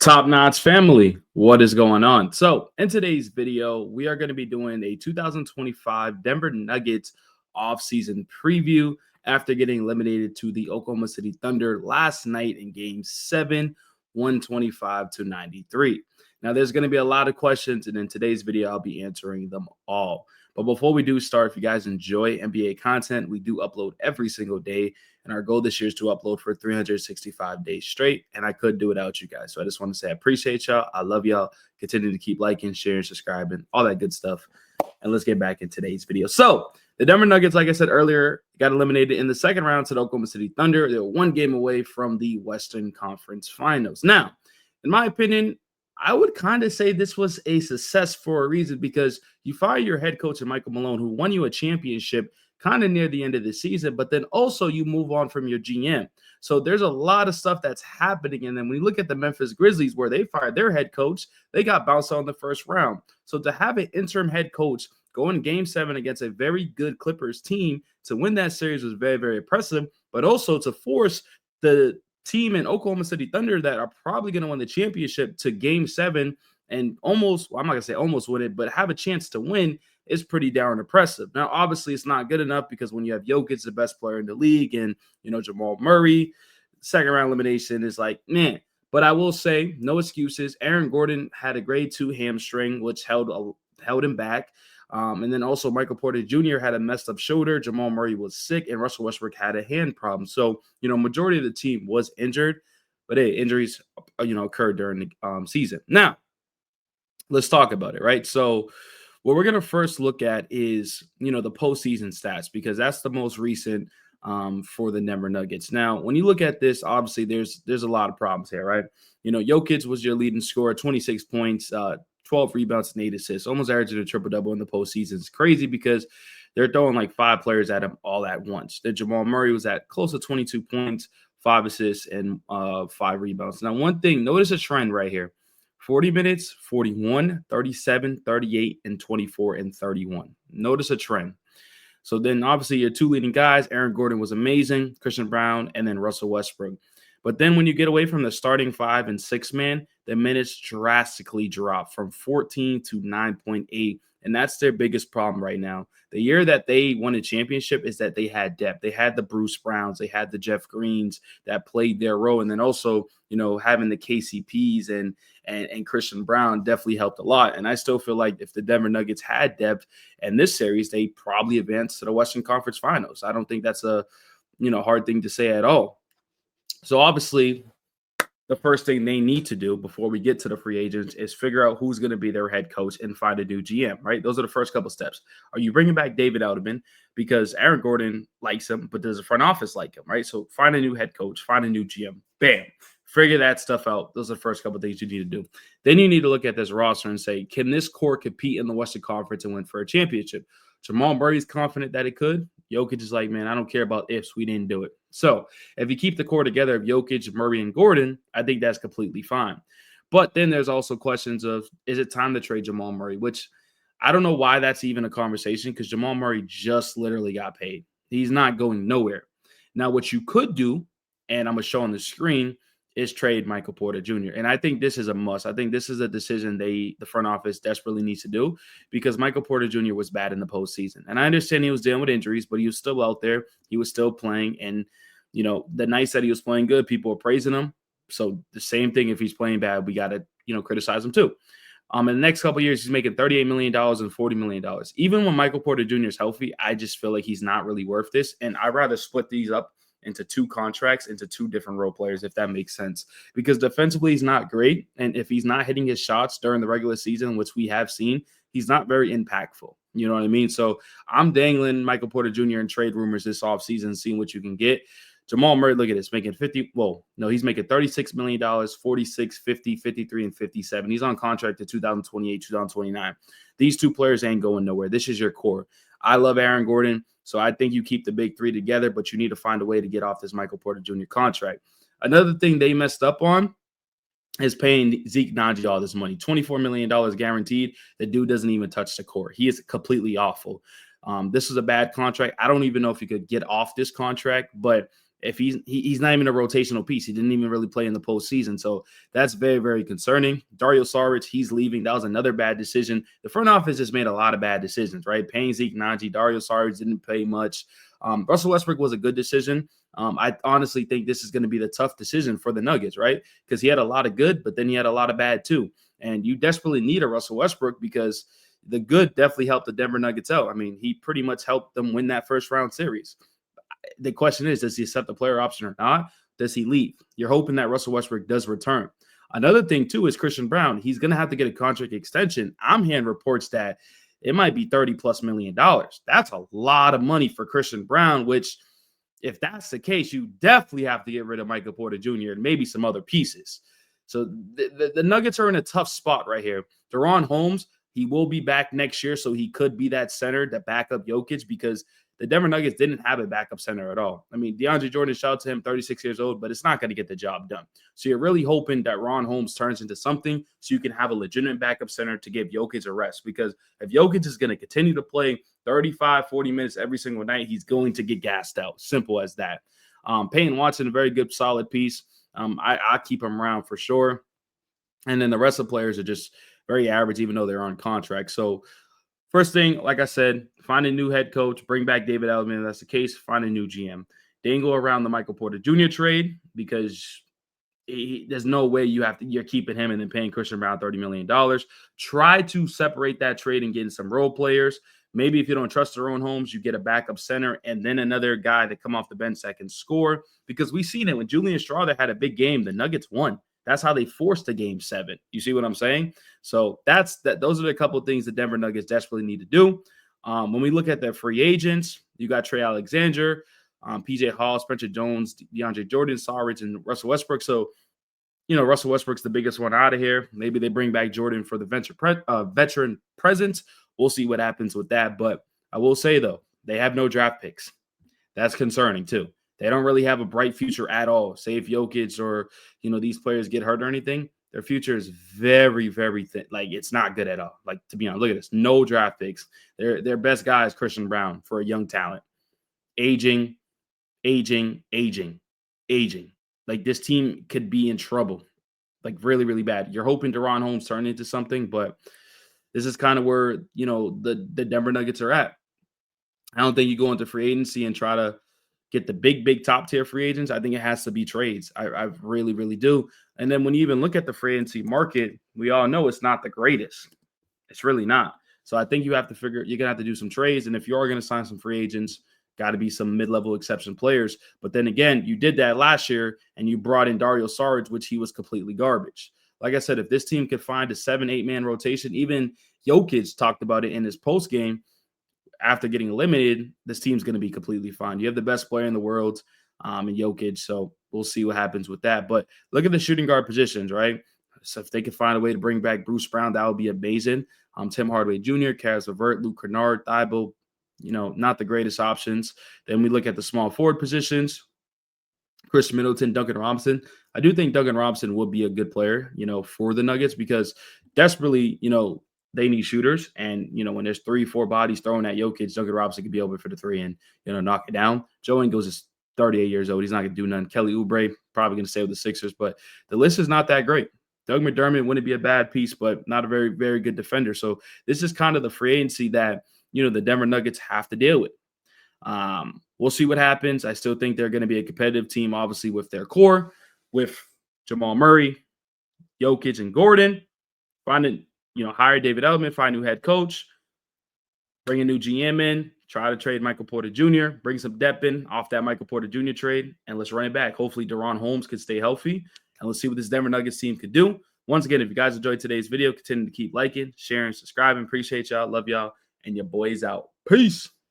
Top Notch family, what is going on? So, in today's video, we are going to be doing a 2025 Denver Nuggets offseason preview after getting eliminated to the Oklahoma City Thunder last night in Game 7, 125-93. Now, there's going to be a lot of questions, and in today's video, I'll be answering them all. But before we do start, if you guys enjoy NBA content, we do upload every single day. And our goal this year is to upload for 365 days straight. And I could do without you guys. So I just want to say I appreciate y'all. I love y'all. Continue to keep liking, sharing, subscribing, all that good stuff. And let's get back in today's video. So the Denver Nuggets, like I said earlier, got eliminated in the second round to the Oklahoma City Thunder. They were one game away from the Western Conference Finals. Now, in my opinion, I would kind of say this was a success for a reason, because you fire your head coach, Michael Malone, who won you a championship kind of near the end of the season, but then also you move on from your GM. So there's a lot of stuff that's happening. And then when you look at the Memphis Grizzlies, where they fired their head coach, they got bounced out in the first round. So to have an interim head coach go in Game 7 against a very good Clippers team to win that series was very, very impressive, but also to force the team in Oklahoma City Thunder that are probably going to win the championship to Game 7 and almost, well, I'm not going to say almost win it, but have a chance to win is pretty darn impressive. Now, obviously, it's not good enough because when you have Jokic, the best player in the league, and, Jamal Murray, second round elimination is like, man. But I will say, no excuses. Aaron Gordon had a grade 2 hamstring, which held him back. And then also Michael Porter Jr. had a messed up shoulder. Jamal Murray was sick, and Russell Westbrook had a hand problem. So, majority of the team was injured. But, hey, injuries, occurred during the season. Now, let's talk about it, right? So, what we're going to first look at is, the postseason stats, because that's the most recent for the Denver Nuggets. Now, when you look at this, obviously there's a lot of problems here, right? Jokic was your leading scorer, 26 points, 12 rebounds and 8 assists, almost averaging a triple-double in the postseason. It's crazy because they're throwing like 5 players at him all at once. Then Jamal Murray was at close to 22 points, 5 assists, and 5 rebounds. Now, one thing, notice a trend right here. 40 minutes, 41, 37, 38, and 24, and 31. Notice a trend. So then obviously your 2 leading guys, Aaron Gordon was amazing, Christian Brown, and then Russell Westbrook. But then when you get away from the starting 5 and 6 man, the minutes drastically drop from 14 to 9.8. And that's their biggest problem right now. The year that they won a championship is that they had depth. They had the Bruce Browns. They had the Jeff Greens that played their role. And then also, having the KCPs and Christian Brown definitely helped a lot. And I still feel like if the Denver Nuggets had depth in this series, they probably advanced to the Western Conference Finals. I don't think that's a, hard thing to say at all. So obviously, the first thing they need to do before we get to the free agents is figure out who's going to be their head coach and find a new GM, right? Those are the first couple steps. Are you bringing back David Adelman because Aaron Gordon likes him, but does the front office like him, right? So find a new head coach, find a new GM. Bam. Figure that stuff out. Those are the first couple of things you need to do. Then you need to look at this roster and say, can this core compete in the Western Conference and win for a championship? Jamal Murray's confident that it could. Jokic is like, man, I don't care about ifs. We didn't do it. So if you keep the core together of Jokic, Murray, and Gordon, I think that's completely fine. But then there's also questions of, is it time to trade Jamal Murray? Which I don't know why that's even a conversation, because Jamal Murray just literally got paid. He's not going nowhere. Now, what you could do, and I'm going to show on the screen, is trade Michael Porter Jr. And I think this is a must. I think this is a decision the front office desperately needs to do, because Michael Porter Jr. was bad in the postseason. And I understand he was dealing with injuries, but he was still out there. He was still playing. And, the nights that he was playing good, people were praising him. So the same thing, if he's playing bad, we got to, criticize him too. In the next couple of years, he's making $38 million and $40 million. Even when Michael Porter Jr. is healthy, I just feel like he's not really worth this. And I'd rather split these up into 2 contracts, into 2 different role players, if that makes sense. Because defensively, he's not great. And if he's not hitting his shots during the regular season, which we have seen, he's not very impactful. You know what I mean? So I'm dangling Michael Porter Jr. in trade rumors this offseason, seeing what you can get. Jamal Murray, look at this, making he's making $36 million, 46, 50, 53, and 57. He's on contract to 2028, 2029. These 2 players ain't going nowhere. This is your core. I love Aaron Gordon, so I think you keep the big 3 together, but you need to find a way to get off this Michael Porter Jr. contract. Another thing they messed up on is paying Zeke Naji all this money, $24 million guaranteed. The dude doesn't even touch the core. He is completely awful. This is a bad contract. I don't even know if he could get off this contract, but if he's not even a rotational piece. He didn't even really play in the postseason. So that's very, very concerning. Dario Saric, he's leaving. That was another bad decision. The front office just made a lot of bad decisions, right? Paying Zeke Nnaji, Dario Saric didn't pay much. Russell Westbrook was a good decision. I honestly think this is going to be the tough decision for the Nuggets, right? Because he had a lot of good, but then he had a lot of bad too. And you desperately need a Russell Westbrook because the good definitely helped the Denver Nuggets out. I mean, he pretty much helped them win that first round series. The question is, does he accept the player option or not? Does he leave? You're hoping that Russell Westbrook does return. Another thing, too, is Christian Brown. He's going to have to get a contract extension. I'm hearing reports that it might be $30+ million. That's a lot of money for Christian Brown, which, if that's the case, you definitely have to get rid of Michael Porter Jr. and maybe some other pieces. So the Nuggets are in a tough spot right here. De'Ron Holmes, he will be back next year, so he could be that center to back up Jokic because the Denver Nuggets didn't have a backup center at all. I mean, DeAndre Jordan, shout out to him, 36 years old, but it's not going to get the job done. So you're really hoping that Ron Holmes turns into something so you can have a legitimate backup center to give Jokic a rest. Because if Jokic is going to continue to play 35, 40 minutes every single night, he's going to get gassed out. Simple as that. Peyton Watson, a very good, solid piece. I keep him around for sure. And then the rest of the players are just very average, even though they're on contract. So first thing, like I said, find a new head coach, bring back David Edelman. If that's the case, find a new GM. Dangle around the Michael Porter Jr. trade because there's no way you're keeping him and then paying Christian Brown $30 million. Try to separate that trade and get in some role players. Maybe if you don't trust De'Ron Holmes, you get a backup center and then another guy that come off the bench that can score. Because we've seen it when Julian Strawther had a big game, the Nuggets won. That's how they forced a game 7. You see what I'm saying? So those are the couple of things the Denver Nuggets desperately need to do. When we look at their free agents, you got Trey Alexander, PJ Hall, Spencer Jones, DeAndre Jordan, Saric, and Russell Westbrook. So, Russell Westbrook's the biggest one out of here. Maybe they bring back Jordan for the veteran presence. We'll see what happens with that. But I will say, though, they have no draft picks. That's concerning, too. They don't really have a bright future at all. Say if Jokic or, these players get hurt or anything, their future is very, very thin. Like, it's not good at all. Like, to be honest, look at this. No draft picks. Their best guy is Christian Brown for a young talent. Aging. Like, this team could be in trouble. Like, really, really bad. You're hoping De'Ron Holmes turn into something, but this is kind of where, the Denver Nuggets are at. I don't think you go into free agency and try to get the big top tier free agents. I think it has to be trades. I really, really do. And then when you even look at the free agency market, we all know it's not the greatest. It's really not. So I think you're going to have to do some trades. And if you are going to sign some free agents, got to be some mid-level exception players. But then again, you did that last year and you brought in Dario Saric, which he was completely garbage. Like I said, if this team could find a 7-8-man rotation, even Jokic talked about it in his post game, after getting eliminated, this team's going to be completely fine. You have the best player in the world in Jokic, so we'll see what happens with that. But look at the shooting guard positions, right? So if they could find a way to bring back Bruce Brown, that would be amazing. Tim Hardaway Jr., Karis LeVert, Luke Kennard, Thibault, not the greatest options. Then we look at the small forward positions. Chris Middleton, Duncan Robinson. I do think Duncan Robinson would be a good player, for the Nuggets because desperately, they need shooters. And, when there's 3-4 bodies thrown at Jokic, Duncan Robinson could be open for the 3 and, knock it down. Joe Ingles is 38 years old. He's not going to do nothing. Kelly Oubre probably going to stay with the Sixers, but the list is not that great. Doug McDermott wouldn't be a bad piece, but not a very, very good defender. So this is kind of the free agency that, the Denver Nuggets have to deal with. We'll see what happens. I still think they're going to be a competitive team, obviously, with their core, with Jamal Murray, Jokic, and Gordon. Hire David Edelman, find a new head coach, bring a new GM in, try to trade Michael Porter Jr., bring some depth in off that Michael Porter Jr. trade, and let's run it back. Hopefully, De'Ron Holmes could stay healthy, and let's see what this Denver Nuggets team could do. Once again, if you guys enjoyed today's video, continue to keep liking, sharing, subscribing. Appreciate y'all. Love y'all. And your boys out. Peace.